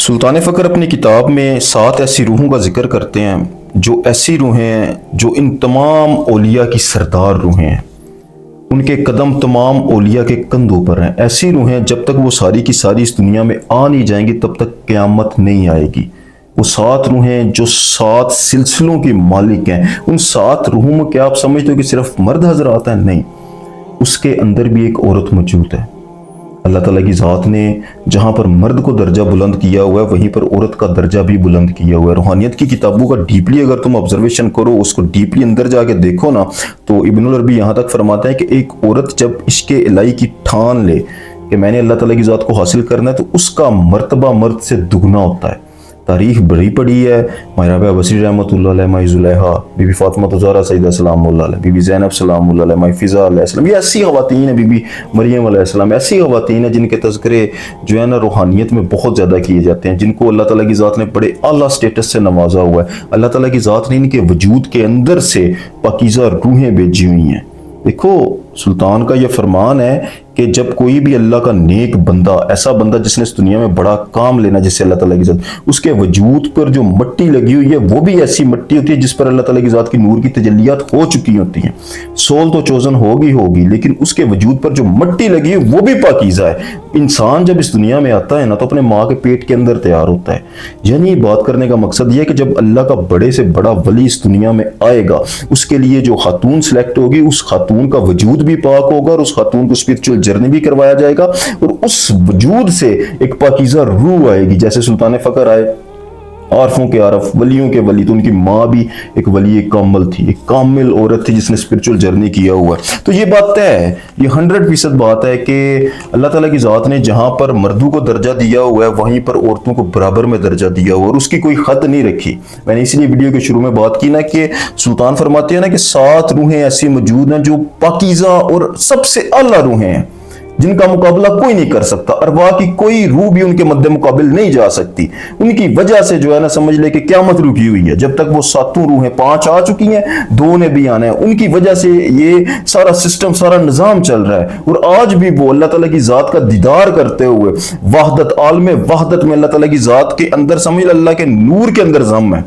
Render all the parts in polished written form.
सुल्तान फ़क्र अपनी किताब में 7 ऐसी रूहों का जिक्र करते हैं जो ऐसी रूहें हैं जो इन तमाम औलिया की सरदार रूहें हैं। उनके कदम तमाम औलिया के कंधों पर हैं। ऐसी रूहें जब तक वो सारी की सारी इस दुनिया में आ नहीं जाएंगी तब तक क़यामत नहीं आएगी। वो 7 रूहें जो 7 सिलसिलों की मालिक हैं। उन 7 रूहों में क्या आप समझते हो कि सिर्फ मर्द हजरात हैं? नहीं, उसके अंदर भी एक औरत मौजूद है। अल्लाह ताला की ज़ात ने जहाँ पर मर्द को दर्जा बुलंद किया हुआ है वहीं पर औरत का दर्जा भी बुलंद किया हुआ है। रूहानियत की किताबों का डीपली अगर तुम ऑब्जर्वेशन करो, उसको डीपली अंदर जाके देखो ना, तो इब्नुल अरबी यहाँ तक फरमाता है कि एक औरत जब इश्क़ इलाही की ठान ले कि मैंने अल्लाह ताला की ज़ात को हासिल करना है तो उसका मर्तबा मर्द से दुगना होता है। तारीख बड़ी पड़ी है। माय राबिया बसरी रहमतुल्लाह अलैह, माय जुलेहा, बीबी फातिमा ज़हरा सैयदा सलामुल्लाह अलैह, बीबी ज़ैनब सलामुल्लाह अलैह, माय फ़िज़ा अलैहिस्सलाम, ये ऐसी ख़वातीन है, बीबी मरियम अलैहिस्सलाम, ऐसी ख़वातीन है जिनके तज़किरे जो है ना रूहानियत में बहुत ज़्यादा किए जाते हैं, जिनको अल्लाह ताला की ज़ात ने बड़े आला स्टेटस से नवाजा हुआ है। अल्लाह ताला की ज़ात ने इनके वजूद के अंदर से पाकीज़ा रूहें भेजी हुई हैं। देखो, सुल्तान का यह फरमान है कि जब कोई भी अल्लाह का नेक बंदा, ऐसा बंदा जिसने इस दुनिया में बड़ा काम लेना, जिससे अल्लाह ताला की ज़ात, उसके वजूद पर जो मट्टी लगी हुई है वो भी ऐसी मट्टी होती है जिस पर अल्लाह ताला की ज़ात की नूर की तजल्लियात हो चुकी होती हैं। सोल तो चोजन होगी, लेकिन उसके वजूद पर जो मट्टी लगी है वो भी पाकीज़ा है। इंसान जब इस दुनिया में आता है ना तो अपने माँ के पेट के अंदर तैयार होता है। यानी बात करने का मकसद यह है कि जब अल्लाह का बड़े से बड़ा वली इस दुनिया में आएगा, उसके लिए जो खातून सिलेक्ट होगी, उस खातून का वजूद भी पाक होगा और उस खातून को स्पिरिचुअल जर्नी भी करवाया जाएगा और उस वजूद से एक पाकीज़ा रूह आएगी। जैसे सुल्तान फ़क्र आए, आरफों के आरफ, वलियों के वली, तो उनकी माँ भी एक वली कामिल थी, एक कामिल औरत थी जिसने स्पिरिचुअल जर्नी किया हुआ है। तो ये बात तय है, ये 100% बात है कि अल्लाह ताला की ज़ात ने जहाँ पर मर्दों को दर्जा दिया हुआ है वहीं पर औरतों को बराबर में दर्जा दिया हुआ है और उसकी कोई हद नहीं रखी। मैंने इसीलिए वीडियो के शुरू में बात की ना कि सुल्तान फरमाते हैं ना कि 7 रूहें ऐसी मौजूद हैं जो पाकीज़ा और सबसे आला रूहें हैं, जिनका मुकाबला कोई नहीं कर सकता। अरवाह की कोई रूह भी उनके मद्दे मुकाबिल नहीं जा सकती। उनकी वजह से जो है ना, समझ ले कि क़यामत रुकी हुई है। जब तक वो 7 रूहें, 5 आ चुकी हैं, 2 ने भी आना है, उनकी वजह से ये सारा सिस्टम, सारा निज़ाम चल रहा है। और आज भी वो अल्लाह ताला की ज़ात का दीदार करते हुए वहदत, आलम वहदत में अल्लाह ताला की ज़ात के अंदर, समझ अल्लाह के नूर के अंदर ज़म है।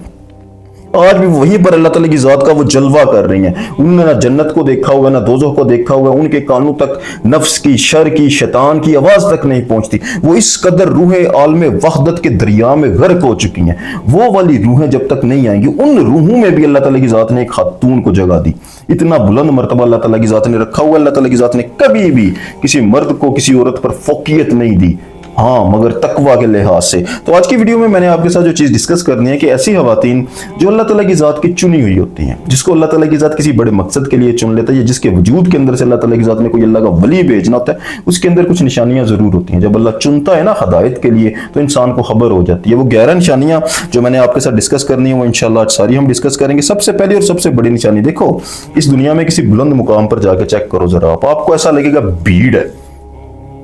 आज भी वहीं पर अल्लाह ताला की ज़ात का वो जलवा कर रही हैं। उन्होंने ना जन्नत को देखा हुआ, ना दोज़ख को देखा हुआ। उनके कानों तक नफ्स की, शर की, शैतान की आवाज़ तक नहीं पहुंचती। वो इस कदर रूहें आलम वहदत के दरिया में गर्क हो चुकी हैं। वो वाली रूहें जब तक नहीं आएंगी, उन रूहों में भी अल्लाह ताला की ज़ात ने एक खातून को जगह दी। इतना बुलंद मर्तबा अल्लाह ताला की ज़ात ने रखा हुआ। अल्लाह ताला की ज़ात ने कभी भी किसी मर्द को, किसी औरत पर फोकियत नहीं दी, हाँ, मगर तकवा के लिहाज से। तो आज की वीडियो में मैंने आपके साथ जो चीज़ डिस्कस करनी है कि ऐसी खवातीन जो अल्लाह ताला की ज़ात की चुनी हुई होती हैं, जिसको अल्लाह ताला की ज़ात किसी बड़े मकसद के लिए चुन लेता है, या जिसके वजूद के अंदर से अल्लाह ताला की ज़ात ने कोई अल्लाह का वली भेजना होता है, उसके अंदर कुछ निशानियां ज़रूर होती हैं। जब अल्लाह चुनता है ना हदायत के लिए तो इंसान को खबर हो जाती है। वो 11 निशानियां जो मैंने आपके साथ डिस्कस करनी है वो इंशाल्लाह आज सारी हम डिस्कस करेंगे। सबसे पहली और सबसे बड़ी निशानी, देखो, इस दुनिया में किसी बुलंद मुकाम पर जाकर चेक करो जरा, आपको ऐसा लगेगा भीड़ है,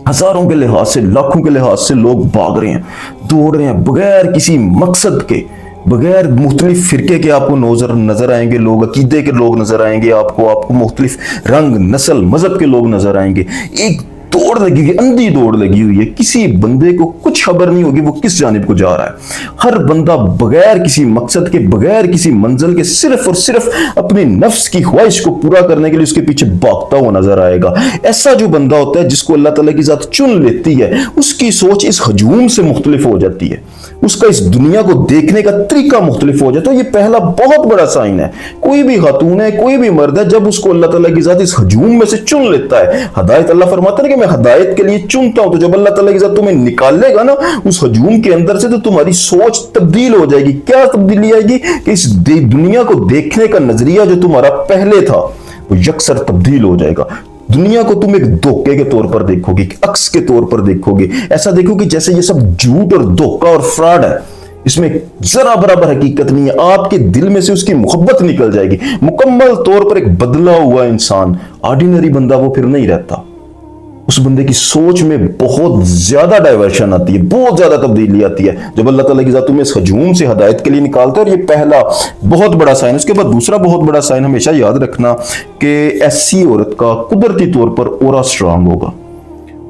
हजारों के लिहाज से, लाखों के लिहाज से लोग भाग रहे हैं, दौड़ रहे हैं बगैर किसी मकसद के, बगैर मुख्तलिफ फिरके के आपको नजर आएंगे लोग, अकीदे के लोग नजर आएंगे आपको मुख्तलिफ रंग, नस्ल, मजहब के लोग नजर आएंगे। एक दौड़ लगी हुई, अंधी दौड़ लगी हुई है। किसी बंदे को कुछ खबर नहीं होगी वो किस जानिब को जा रहा है। हर बंदा बगैर किसी मकसद के, बगैर किसी मंजिल के, सिर्फ और सिर्फ अपनी नफ्स की ख्वाहिश को पूरा करने के लिए उसके पीछे भागता हुआ नजर आएगा। ऐसा जो बंदा होता है जिसको अल्लाह ताला की ज़ात चुन लेती है, उसकी सोच इस हजूम से मुख्तलिफ हो जाती है, उसका इस दुनिया को देखने का तरीका मुख्तलिफ हो जाता है। तो ये पहला बहुत बड़ा साइन है। कोई भी खातून है, कोई भी मर्द है, जब उसको अल्लाह ताला की ज़ात इस हजूम में से चुन लेता है, हदायत, अल्लाह फरमाता है कि मैं हदायत के लिए चुनता हूं, तो जब अल्लाह ताला की ज़ात तुम्हें निकालेगा ना उस हजूम के अंदर से, तो तुम्हारी सोच तब्दील हो जाएगी। क्या तब्दीली आएगी कि इस दुनिया को देखने का नजरिया जो तुम्हारा पहले था वो यकसर तब्दील हो जाएगा। दुनिया को तुम एक धोखे के तौर पर देखोगे, अक्स के तौर पर देखोगे। ऐसा देखोगे जैसे ये सब झूठ और धोखा और फ्रॉड है, इसमें जरा बराबर हकीकत नहीं है। आपके दिल में से उसकी मोहब्बत निकल जाएगी। मुकम्मल तौर पर एक बदला हुआ इंसान, ऑर्डिनरी बंदा वो फिर नहीं रहता। उस बंदे की सोच में बहुत ज्यादा डाइवर्शन आती है, बहुत ज्यादा तब्दीली आती है जब अल्लाह ताला की ज़ात तुम्हें इस हजूम से हदायत के लिए निकालता है। और ये पहला बहुत बड़ा साइन। उसके बाद दूसरा बहुत बड़ा साइन हमेशा याद रखना कि ऐसी औरत का कुदरती तौर पर ऑरा स्ट्रांग होगा।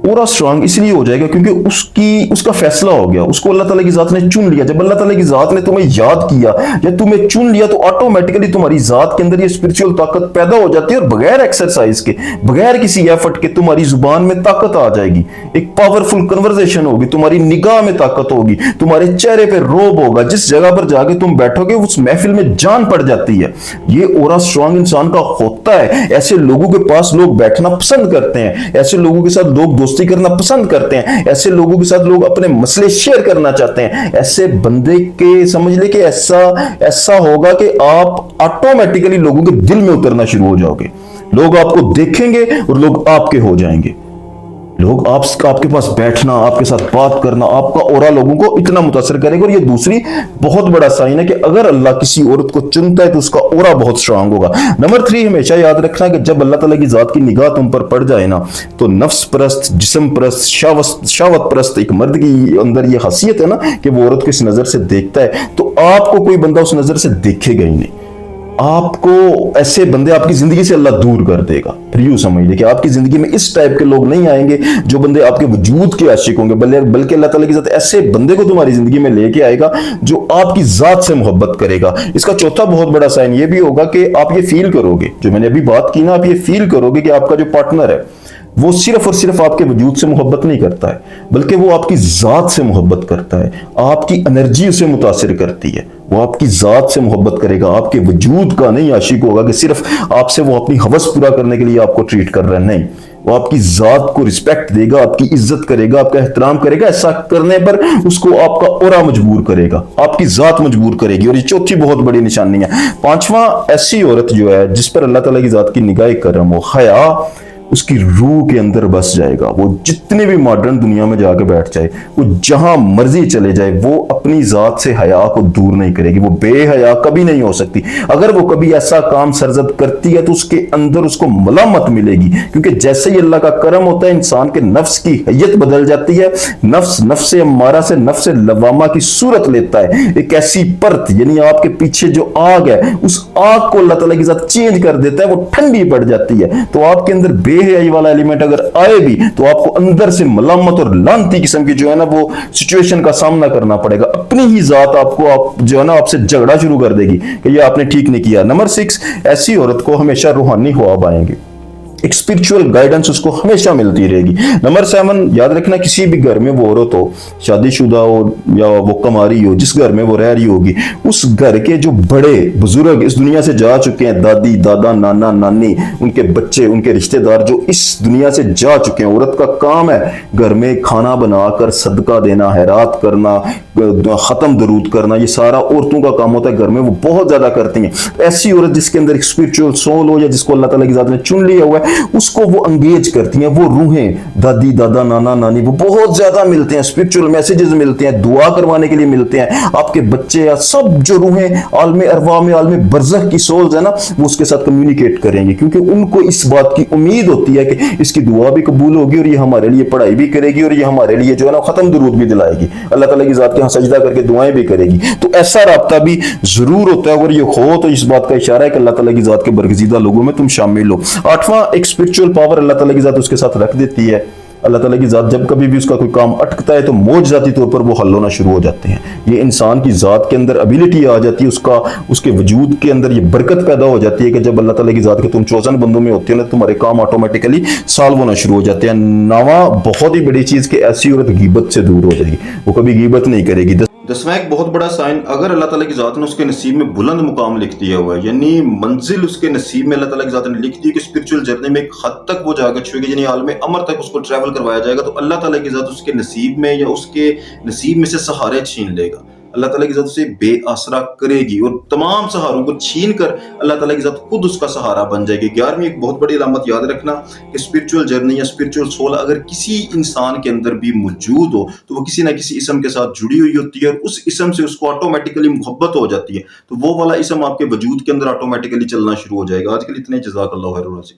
اورا اسٹرانگ اس لیے ہو جائے گا کیونکہ اس کا فیصلہ ہو گیا, اس کو اللہ تعالیٰ کی ذات نے چن لیا. جب اللہ تعالیٰ کی ذات نے تمہیں یاد کیا یا تمہیں چن لیا تو آٹومیٹکلی تمہاری ذات کے اندر یہ اسپرچول طاقت پیدا ہو جاتی ہے, اور بغیر ایکسرسائز کے, بغیر کسی ایفرٹ کے تمہاری زبان میں طاقت آ جائے گی, ایک پاورفل کنورزیشن ہوگی, تمہاری نگاہ میں طاقت ہوگی, تمہارے چہرے پہ روب ہوگا, جس جگہ پر جا کے تم بیٹھو گے اس محفل میں جان پڑ جاتی ہے. یہ اورا اسٹرانگ انسان کا ہوتا ہے. ایسے لوگوں کے پاس لوگ بیٹھنا پسند کرتے ہیں, ایسے لوگوں کے ساتھ لوگ دوستی کرنا پسند کرتے ہیں, ایسے لوگوں کے ساتھ لوگ اپنے مسئلے شیئر کرنا چاہتے ہیں. ایسے بندے کے سمجھ لے کہ ایسا ہوگا کہ آپ آٹومیٹکلی لوگوں کے دل میں اترنا شروع ہو جاؤ گے. لوگ آپ کو دیکھیں گے اور لوگ آپ کے ہو جائیں گے. لوگ آپ کے پاس بیٹھنا, آپ کے ساتھ بات کرنا, آپ کا اورا لوگوں کو اتنا متاثر کرے گا. اور یہ دوسری بہت بڑا سائن ہے کہ اگر اللہ کسی عورت کو چنتا ہے تو اس کا اورا بہت اسٹرانگ ہوگا. نمبر 3, ہمیشہ یاد رکھنا کہ جب اللہ تعالیٰ کی ذات کی نگاہ تم پر پڑ جائے نا تو نفس پرست, جسم پرست, شہوت پرست ایک مرد کی اندر یہ خاصیت ہے نا کہ وہ عورت کو اس نظر سے دیکھتا ہے تو آپ کو کوئی بندہ اس نظر سے دیکھے گا ہی نہیں. آپ کو ایسے بندے آپ کی زندگی سے اللہ دور کر دے گا. پھر یوں سمجھ لے کہ آپ کی زندگی میں اس ٹائپ کے لوگ نہیں آئیں گے جو بندے آپ کے وجود کے عاشق ہوں گے, بلکہ اللہ تعالیٰ کی ذات ایسے بندے کو تمہاری زندگی میں لے کے آئے گا جو آپ کی ذات سے محبت کرے گا. اس کا چوتھا بہت بڑا سائن یہ بھی ہوگا کہ آپ یہ فیل کرو گے, جو میں نے ابھی بات کی نا, آپ یہ فیل کرو گے کہ آپ کا جو پارٹنر ہے وہ صرف اور صرف آپ کے وجود سے محبت نہیں کرتا ہے, بلکہ وہ آپ کی ذات سے محبت کرتا ہے. آپ کی انرجی اسے متاثر کرتی ہے, وہ آپ کی ذات سے محبت کرے گا, آپ کے وجود کا نہیں عاشق ہوگا کہ صرف آپ سے وہ اپنی ہوس پورا کرنے کے لیے آپ کو ٹریٹ کر رہا ہے. نہیں, وہ آپ کی ذات کو رسپیکٹ دے گا, آپ کی عزت کرے گا, آپ کا احترام کرے گا. ایسا کرنے پر اس کو آپ کا اورا مجبور کرے گا, آپ کی ذات مجبور کرے گی. اور یہ چوتھی بہت بڑی نشانی ہے. 5واں, ایسی عورت جو ہے جس پر اللہ تعالیٰ کی ذات کی نگاہ کرم ہو, حیا اس کی روح کے اندر بس جائے گا. وہ جتنے بھی ماڈرن دنیا میں جا کے بیٹھ جائے, وہ جہاں مرضی چلے جائے, وہ اپنی ذات سے حیا کو دور نہیں کرے گی. وہ بے حیا کبھی نہیں ہو سکتی. اگر وہ کبھی ایسا کام سرزد کرتی ہے تو اس کے اندر اس کو ملامت ملے گی, کیونکہ جیسے ہی اللہ کا کرم ہوتا ہے انسان کے نفس کی حیت بدل جاتی ہے. نفس امارہ سے نفس لوامہ کی صورت لیتا ہے. ایک ایسی پرت, یعنی آپ کے پیچھے جو آگ ہے اس آگ کو اللہ تعالیٰ کے ساتھ چینج کر دیتا ہے, وہ ٹھنڈی پڑ جاتی ہے. تو آپ کے اندر بے حیائی والا ایلیمنٹ اگر آئے بھی تو آپ کو اندر سے ملامت اور لعنتی قسم کی جو ہے نا وہ سچویشن کا سامنا کرنا پڑے گا. اپنی ہی ذات آپ کو جو ہے نا آپ سے جھگڑا شروع کر دے گی کہ یہ آپ نے ٹھیک نہیں کیا. نمبر 6, ایسی عورت کو ہمیشہ روحانی خواب آئیں گے, ایک اسپرچول گائیڈنس اس کو ہمیشہ ملتی رہے گی. نمبر 7, یاد رکھنا کسی بھی گھر میں وہ عورت ہو, شادی شدہ ہو یا وہ کماری ہو, جس گھر میں وہ رہ رہی ہوگی, اس گھر کے جو بڑے بزرگ اس دنیا سے جا چکے ہیں, دادی دادا نانا نانی, ان کے بچے, ان کے رشتہ دار جو اس دنیا سے جا چکے ہیں, عورت کا کام ہے گھر میں کھانا بنا کر صدقہ دینا, خیرات کرنا, ختم درود کرنا. یہ سارا عورتوں کا کام ہوتا ہے گھر میں, وہ بہت زیادہ کرتی ہیں. ایسی عورت جس کے اندر ایک اسپرچول سول ہو یا جس کو اللہ تعالیٰ کی ذات نے چن لیا ہوا ہے, اس کو وہ انگیج کرتی ہیں. وہ روحیں دادی دادا نانا نانی وہ بہت زیادہ ملتے ہیں, اسپرچول میسیجز ملتے ہیں, دعا کروانے کے لیے ملتے ہیں. آپ کے بچے یا سب جو روحیں عالم ارواح میں عالم برزخ کی سولز ہیں نا, وہ اس کے ساتھ کمیونیکیٹ کریں گے, کیونکہ ان کو اس بات کی امید ہوتی ہے کہ اس کی دعا بھی قبول ہوگی اور یہ ہمارے لیے پڑھائی بھی کرے گی اور یہ ہمارے لیے جو ہے نا ختم درود بھی دلائے گی, اللہ تعالیٰ کی ذات کے ہاں سجدہ کر کے دعائیں بھی کرے گی. تو ایسا رابطہ بھی ضرور ہوتا ہے. اگر یہ ہو تو اس بات کا اشارہ ہے کہ اللہ تعالیٰ کی ذات کے برگزیدہ لوگوں میں تم شامل ہو. 8واں, ایک اسپرچول پاور اللہ تعالیٰ کی ذات اس کے ساتھ رکھ دیتی ہے. اللہ تعالیٰ کی ذات جب کبھی بھی اس کا کوئی کام اٹکتا ہے تو معجزاتی طور پر وہ حل ہونا شروع ہو جاتے ہیں. یہ انسان کی ذات کے اندر ابیلٹی آ جاتی ہے, اس کے وجود کے اندر یہ برکت پیدا ہو جاتی ہے کہ جب اللہ تعالیٰ کی ذات کے تم چوزن بندوں میں ہوتے ہیں نا, تمہارے کام آٹومیٹکلی سالو ہونا شروع ہو جاتے ہیں. 9واں, بہت ہی بڑی چیز کہ ایسی عورت غیبت سے دور ہو جائے گی, وہ کبھی غیبت نہیں کرے گی. 10واں, ایک بہت بڑا سائن, اگر اللہ تعالیٰ کی ذات نے اس کے نصیب میں بلند مقام لکھ دیا ہوا ہے, یعنی منزل اس کے نصیب میں اللہ تعالیٰ کی ذات نے لکھ دی کہ اسپرچول جرنی میں ایک حد تک وہ جا کے چھوئے گی, یعنی عالم امر تک اس کو ٹریول کروایا جائے گا, تو اللہ تعالیٰ کی ذات اس کے نصیب میں یا اس کے نصیب میں سے سہارے چھین لے گا. اللہ تعالیٰ کی ذات اسے بے آسرا کرے گی اور تمام سہاروں کو چھین کر اللہ تعالیٰ کی ذات خود اس کا سہارا بن جائے گی. 11ویں, ایک بہت بڑی علامت یاد رکھنا کہ اسپرچول جرنی یا اسپرچول سول اگر کسی انسان کے اندر بھی موجود ہو تو وہ کسی نہ کسی اسم کے ساتھ جڑی ہوئی ہوتی ہے, اور اس اسم سے اس کو آٹومیٹکلی محبت ہو جاتی ہے, تو وہ والا اسم آپ کے وجود کے اندر آٹومیٹکلی چلنا شروع ہو جائے گا. آج کے لیے اتنے, جزاک اللہ خیر.